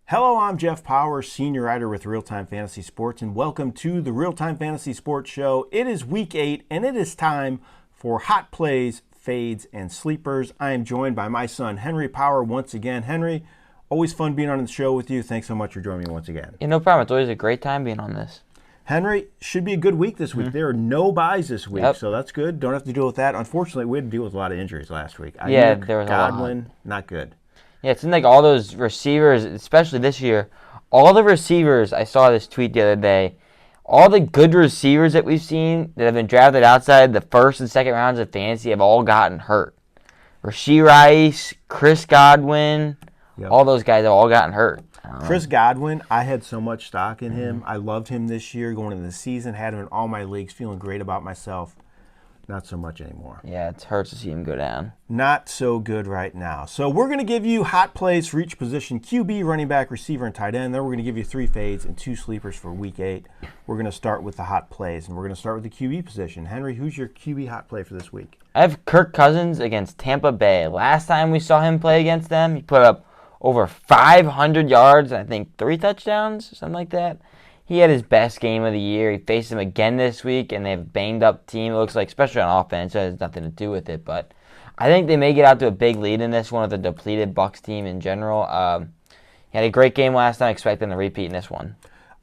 Hello, I'm Jeff Paur, senior writer with RealTime Fantasy Sports, and welcome to the RealTime Fantasy Sports Show. It is week 8, and it is time for hot plays, fades, and sleepers. I am joined by my son, Henry Paur, once again. Henry, always fun being on the show with you. Thanks so much for joining me once again. Yeah, no problem. It's always a great time being on this. Henry, should be a good week this week. There are no buys this week, so that's good. Don't have to deal with that. Unfortunately, we had to deal with a lot of injuries last week. There was Godwin, a lot. not good. Yeah, it seems like all those receivers, especially this year, all the receivers, I saw this tweet the other day, all the good receivers that we've seen that have been drafted outside the first and second rounds of fantasy have all gotten hurt. Rashee Rice, Chris Godwin, all those guys have all gotten hurt. Chris Godwin, I had so much stock in him. I loved him this year going into the season, had him in all my leagues, feeling great about myself. Not so much anymore. Yeah, it hurts to see him go down. Not so good right now. So we're going to give you hot plays for each position, QB, running back, receiver, and tight end. Then we're going to give you 3 fades and 2 sleepers for week 8. We're going to start with the hot plays, and we're going to start with the QB position. Henry, who's your QB hot play for this week? I have Kirk Cousins against Tampa Bay. Last time we saw him play against them, he put up over 500 yards and I think 3 touchdowns, something like that. He had his best game of the year. He faced them again this week, and they have a banged-up team, it looks like, especially on offense. So it has nothing to do with it. But I think they may get out to a big lead in this one with a depleted Bucs team in general. He had a great game last time. I expect him to repeat in this one.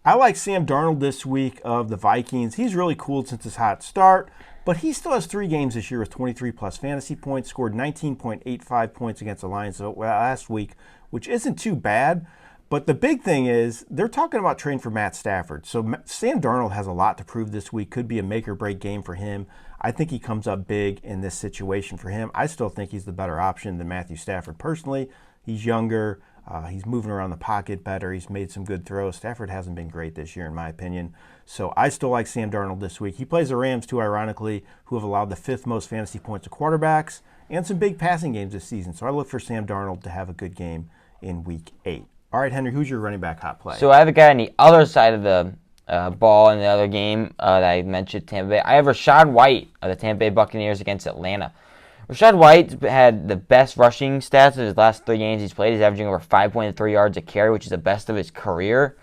I like Sam Darnold this week of the Vikings. He's really cooled since his hot start, but he still has 3 games this year with 23-plus fantasy points, scored 19.85 points against the Lions last week, which isn't too bad. But the big thing is they're talking about trading for Matt Stafford. So Sam Darnold has a lot to prove this week. Could be a make-or-break game for him. I think he comes up big in this situation for him. I still think he's the better option than Matthew Stafford personally. He's younger. He's moving around the pocket better. He's made some good throws. Stafford hasn't been great this year, in my opinion. So I still like Sam Darnold this week. He plays the Rams, too, ironically, who have allowed the 5th most fantasy points to quarterbacks and some big passing games this season. So I look for Sam Darnold to have a good game in week 8. All right, Henry, who's your running back hot play? So I have a guy on the other side of the ball in the other game that I mentioned, Tampa Bay. I have Rachaad White of the Tampa Bay Buccaneers against Atlanta. Rachaad White had the best rushing stats of his last 3 games he's played. He's averaging over 5.3 yards a carry, which is the best of his career.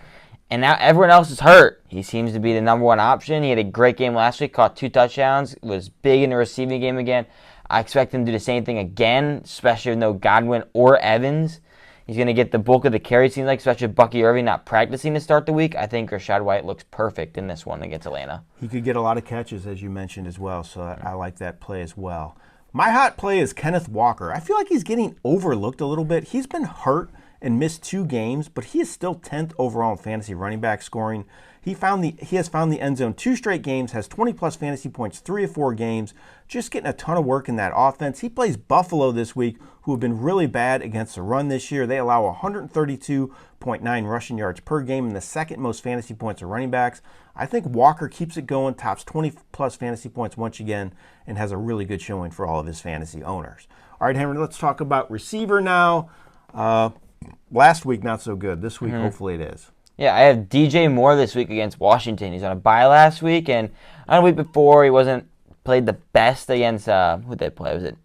And now everyone else is hurt. He seems to be the number 1 option. He had a great game last week, caught 2 touchdowns, was big in the receiving game again. I expect him to do the same thing again, especially with no Godwin or Evans. He's going to get the bulk of the carry, seems like, especially Bucky Irving not practicing to start the week. I think Rachaad White looks perfect in this one against Atlanta. He could get a lot of catches, as you mentioned, as well, so I like that play as well. My hot play is Kenneth Walker. I feel like he's getting overlooked a little bit. He's been hurt and missed 2 games, but he is still 10th overall in fantasy running back scoring. He has found the end zone 2 straight games, has 20-plus fantasy points 3 of 4 games, just getting a ton of work in that offense. He plays Buffalo this week, who have been really bad against the run this year. They allow 132.9 rushing yards per game and the 2nd most fantasy points of running backs. I think Walker keeps it going, tops 20-plus fantasy points once again, and has a really good showing for all of his fantasy owners. All right, Henry, let's talk about receiver now. Last week, not so good. This week, hopefully it is. Yeah, I have DJ Moore this week against Washington. He's on a bye last week, and on a week before, he wasn't played the best against, who did they play? Was it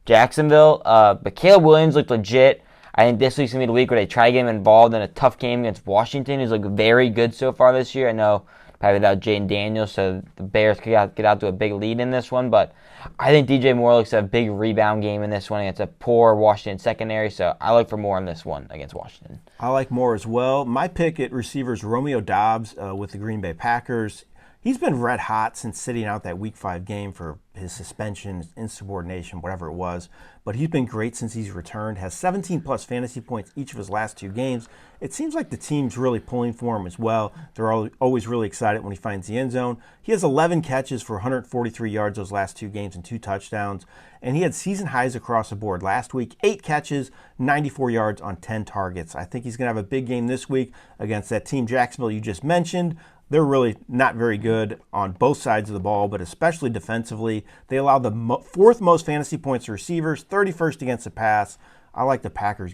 Jacksonville? But Caleb Williams looked legit. I think this week's going to be the week where they try to get him involved in a tough game against Washington. He's looked very good so far this year. I know probably without Jaden Daniels, so the Bears could get out to a big lead in this one, but I think DJ Moore looks at a big rebound game in this one against a poor Washington secondary, so I look for Moore in this one against Washington. I like Moore as well. My pick at receiver is Romeo Doubs with the Green Bay Packers. He's been red hot since sitting out that Week 5 game for his suspension, insubordination, whatever it was. But he's been great since he's returned, has 17-plus fantasy points each of his last 2 games. It seems like the team's really pulling for him as well. They're always really excited when he finds the end zone. He has 11 catches for 143 yards those last 2 games and 2 touchdowns. And he had season highs across the board. Last week, 8 catches, 94 yards on 10 targets. I think he's going to have a big game this week against that team Jacksonville you just mentioned. They're really not very good on both sides of the ball, but especially defensively. They allow the 4th most fantasy points to receivers, 31st against the pass. I like the Packers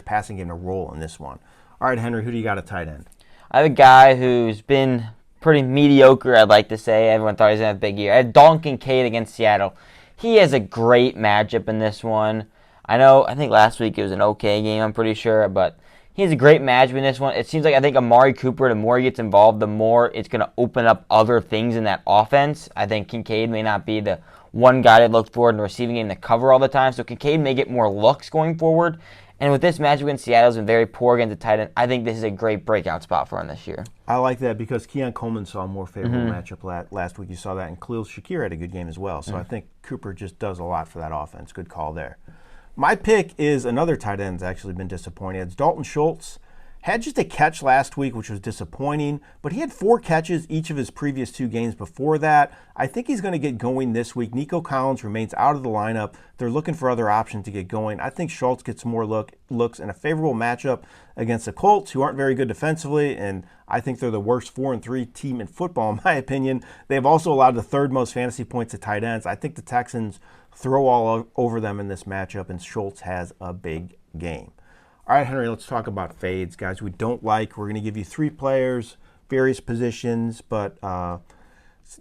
passing game to roll in this one. All right, Henry, who do you got at tight end? I have a guy who's been pretty mediocre, I'd like to say. Everyone thought he was going to have a big year. I had Dalton Kincaid against Seattle. He has a great matchup in this one. I think last week it was an okay game, I'm pretty sure, but He has a great matchup in this one. It seems like I think Amari Cooper, the more he gets involved, the more it's going to open up other things in that offense. I think Kincaid may not be the one guy that looks forward in the receiving game to cover all the time, so Kincaid may get more looks going forward. And with this matchup against Seattle's been very poor against the tight end, I think this is a great breakout spot for him this year. I like that because Keon Coleman saw a more favorable matchup last week. You saw that, and Khalil Shakir had a good game as well. So I think Cooper just does a lot for that offense. Good call there. My pick is another tight end that's actually been disappointing. It's Dalton Schultz. Had just a catch last week, which was disappointing, but he had 4 catches each of his previous 2 games before that. I think he's going to get going this week. Nico Collins remains out of the lineup. They're looking for other options to get going. I think Schultz gets more looks in a favorable matchup against the Colts, who aren't very good defensively, and I think they're the worst 4-3 team in football, in my opinion. They've also allowed the 3rd most fantasy points to tight ends. I think the Texans throw all over them in this matchup, and Schultz has a big game. All right, Henry, let's talk about fades, guys. We don't like. We're going to give you 3 players, various positions, but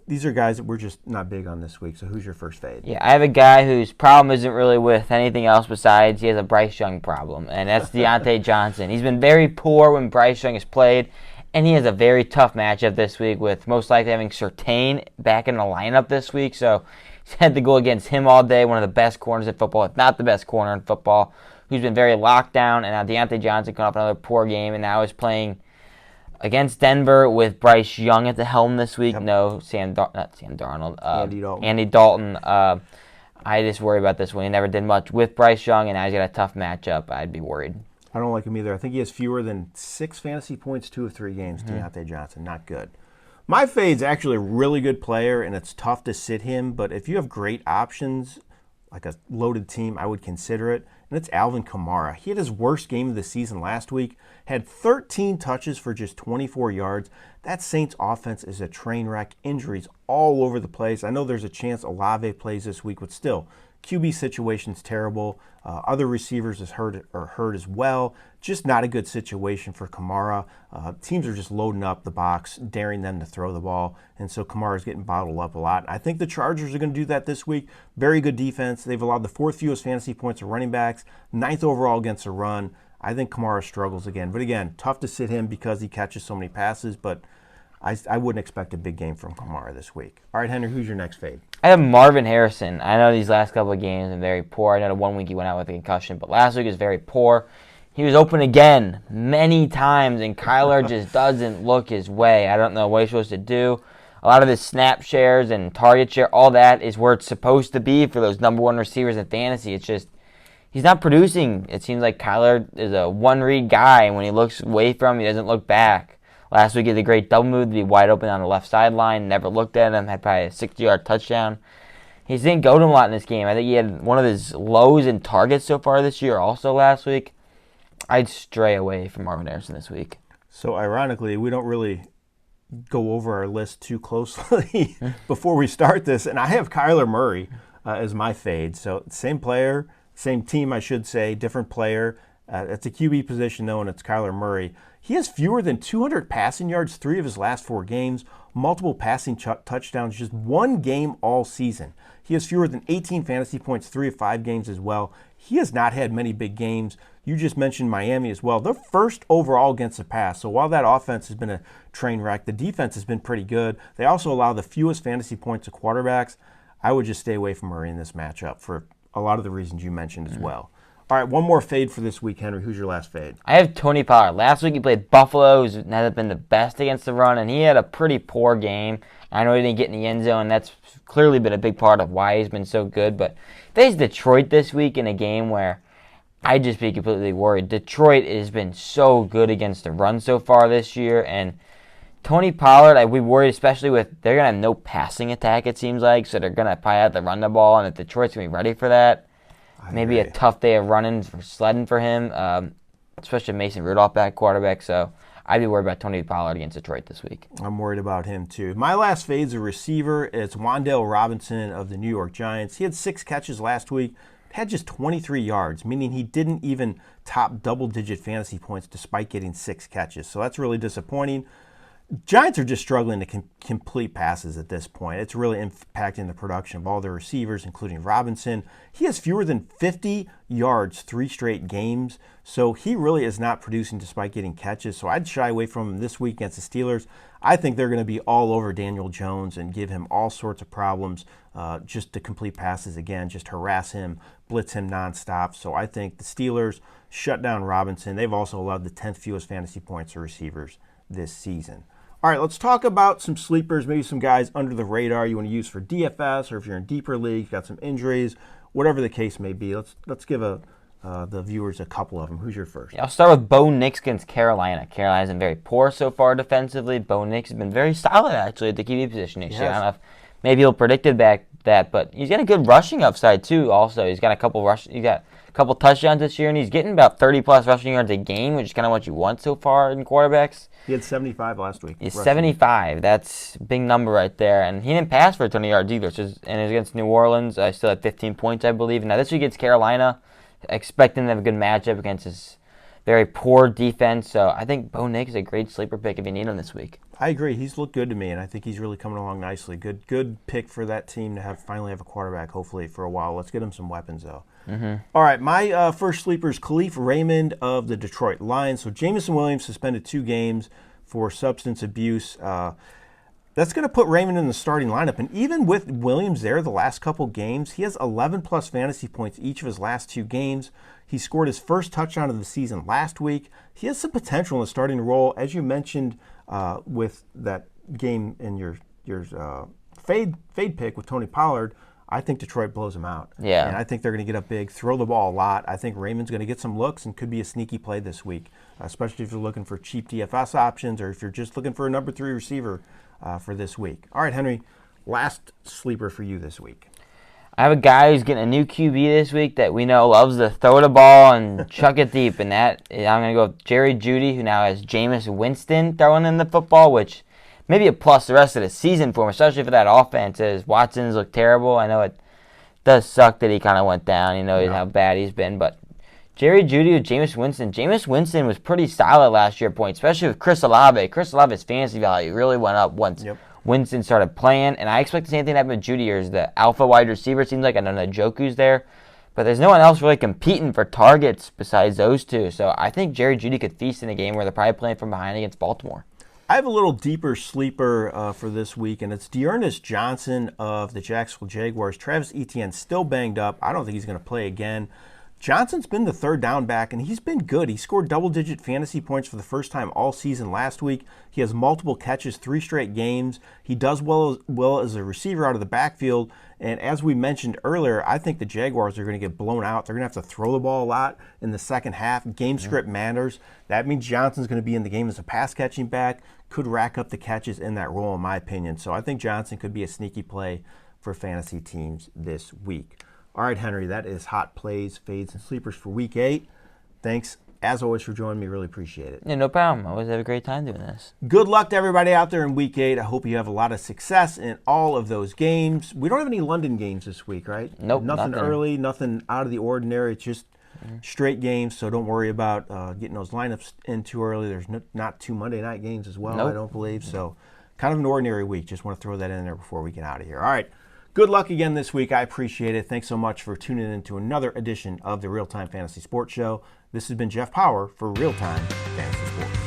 these are guys that we're just not big on this week. So who's your first fade? Yeah, I have a guy whose problem isn't really with anything else besides he has a Bryce Young problem, and that's Deontay Johnson. He's been very poor when Bryce Young has played, and he has a very tough matchup this week with most likely having Surtain back in the lineup this week. So he's had to go against him all day, one of the best corners in football, if not the best corner in football, who's been very locked down, and now Deontay Johnson coming off another poor game, and now is playing against Denver with Bryce Young at the helm this week. Yep. No, not Sam Darnold. Andy Dalton. Andy Dalton. I just worry about this one. He never did much with Bryce Young, and now he's got a tough matchup. I'd be worried. I don't like him either. I think he has fewer than 6 fantasy points 2 of 3 games, Deontay Johnson. Not good. My fade's actually a really good player, and it's tough to sit him, but if you have great options, like a loaded team, I would consider it. And it's Alvin Kamara. He had his worst game of the season last week, had 13 touches for just 24 yards. That Saints offense is a train wreck. Injuries all over the place. I know there's a chance Olave plays this week, but still, QB situation's terrible. Other receivers are hurt as well. Just not a good situation for Kamara. Teams are just loading up the box, daring them to throw the ball, and so Kamara's getting bottled up a lot. I think the Chargers are going to do that this week. Very good defense. They've allowed the 4th fewest fantasy points to running backs, 9th overall against the run. I think Kamara struggles again. But again, tough to sit him because he catches so many passes, but I wouldn't expect a big game from Kamara this week. All right, Henry, who's your next fade? I have Marvin Harrison. I know these last couple of games have been very poor. I know the 1 week he went out with a concussion, but last week was very poor. He was open again many times, and Kyler just doesn't look his way. I don't know what he's supposed to do. A lot of his snap shares and target share, all that is where it's supposed to be for those number 1 receivers in fantasy. It's just he's not producing. It seems like Kyler is a one-read guy, and when he looks away from him, he doesn't look back. Last week he had a great double move to be wide open on the left sideline. Never looked at him. Had probably a 60-yard touchdown. He didn't go to him a lot in this game. I think he had one of his lows in targets so far this year also last week. I'd stray away from Marvin Harrison this week. So ironically, we don't really go over our list too closely before we start this, and I have Kyler Murray as my fade. So same player, same team, I should say, different player. It's a QB position, though, and it's Kyler Murray. He has fewer than 200 passing yards 3 of his last 4 games, multiple passing touchdowns, just 1 game all season. He has fewer than 18 fantasy points 3 of 5 games as well. He has not had many big games. You just mentioned Miami as well. They're first overall against the pass. So while that offense has been a train wreck, the defense has been pretty good. They also allow the fewest fantasy points to quarterbacks. I would just stay away from Murray in this matchup for a lot of the reasons you mentioned as well. All right, one more fade for this week, Henry. Who's your last fade? I have Tony Pollard. Last week he played Buffalo, who's not been the best against the run, and he had a pretty poor game. I know he didn't get in the end zone. That's clearly been a big part of why he's been so good. But there's Detroit this week in a game where I'd just be completely worried. Detroit has been so good against the run so far this year, and Tony Pollard, I'd be worried, especially with they're going to have no passing attack, it seems like, so they're going to probably have to run the ball, and if Detroit's going to be ready for that, maybe a tough day of sledding for him, especially Mason Rudolph back quarterback. So I'd be worried about Tony Pollard against Detroit this week. I'm worried about him too. My last fade's a receiver. It's Wan'Dale Robinson of the New York Giants. He had 6 catches last week, had just 23 yards, meaning he didn't even top double-digit fantasy points despite getting 6 catches. So that's really disappointing. Giants are just struggling to complete passes at this point. It's really impacting the production of all their receivers, including Robinson. He has fewer than 50 yards 3 straight games, so he really is not producing despite getting catches. So I'd shy away from him this week against the Steelers. I think they're going to be all over Daniel Jones and give him all sorts of problems just to complete passes again, just harass him, blitz him nonstop. So I think the Steelers shut down Robinson. They've also allowed the 10th fewest fantasy points to receivers this season. All right, let's talk about some sleepers, maybe some guys under the radar you want to use for DFS, or if you're in deeper leagues, got some injuries, whatever the case may be. Let's give the viewers a couple of them. Who's your first? Yeah, I'll start with Bo Nix against Carolina. Carolina's been very poor so far defensively. Bo Nix has been very solid, actually, at the QB position this year. I don't know if maybe he'll predicted back that, but he's got a good rushing upside, too, also. He's got a couple touchdowns this year, and he's getting about 30-plus rushing yards a game, which is kind of what you want so far in quarterbacks. He had 75 last week. He's 75. That's a big number right there. And he didn't pass for a ton of yards either. And it was against New Orleans. I still had 15 points, I believe. Now this week against Carolina, expecting to have a good matchup against his very poor defense. So I think Bo Nix is a great sleeper pick if you need him this week. I agree. He's looked good to me, and I think he's really coming along nicely. Good pick for that team to finally have a quarterback, hopefully, for a while. Let's get him some weapons, though. All right, my first sleeper is Khalif Raymond of the Detroit Lions. So Jameson Williams suspended 2 games for substance abuse. That's going to put Raymond in the starting lineup. And even with Williams there the last couple games, he has 11-plus fantasy points each of his last 2 games. He scored his first touchdown of the season last week. He has some potential in the starting role. As you mentioned with that game in your fade pick with Tony Pollard, I think Detroit blows him out. Yeah. And I think they're going to get up big, throw the ball a lot. I think Raymond's going to get some looks and could be a sneaky play this week, especially if you're looking for cheap DFS options or if you're just looking for a number 3 receiver for this week. All right, Henry, last sleeper for you this week. I have a guy who's getting a new QB this week that we know loves to throw the ball and chuck it deep. And I'm going to go with Jerry Jeudy, who now has Jameis Winston throwing in the football, which maybe a plus the rest of the season for him, especially for that offense. As Watson's look terrible. I know it does suck that he kind of went down. You know how bad he's been. But Jerry Jeudy with Jameis Winston. Jameis Winston was pretty solid last year, especially with Chris Olave. Chris Olave's fantasy value really went up once Winston started playing. And I expect the same thing to happen with Jeudy, as the alpha wide receiver. Seems like I know Njoku's there. But there's no one else really competing for targets besides those two. So I think Jerry Jeudy could feast in a game where they're probably playing from behind against Baltimore. I have a little deeper sleeper for this week, and it's Dearness Johnson of the Jacksonville Jaguars. Travis Etienne's still banged up. I don't think he's going to play again. Johnson's been the third down back, and he's been good. He scored double-digit fantasy points for the first time all season last week. He has multiple catches, 3 straight games. He does well as a receiver out of the backfield. And as we mentioned earlier, I think the Jaguars are going to get blown out. They're going to have to throw the ball a lot in the second half. Game script matters. That means Johnson's going to be in the game as a pass-catching back. Could rack up the catches in that role, in my opinion. So I think Johnson could be a sneaky play for fantasy teams this week. All right, Henry, that is hot plays, fades, and sleepers for Week 8. Thanks, as always, for joining me. Really appreciate it. Yeah, no problem. I always have a great time doing this. Good luck to everybody out there in Week 8. I hope you have a lot of success in all of those games. We don't have any London games this week, right? Nope, nothing early, nothing out of the ordinary. It's just straight games, so don't worry about getting those lineups in too early. There's not 2 Monday night games as well, I don't believe. So kind of an ordinary week. Just want to throw that in there before we get out of here. All right. Good luck again this week. I appreciate it. Thanks so much for tuning in to another edition of the RealTime Fantasy Sports Show. This has been Jeff Paur for RealTime Fantasy Sports.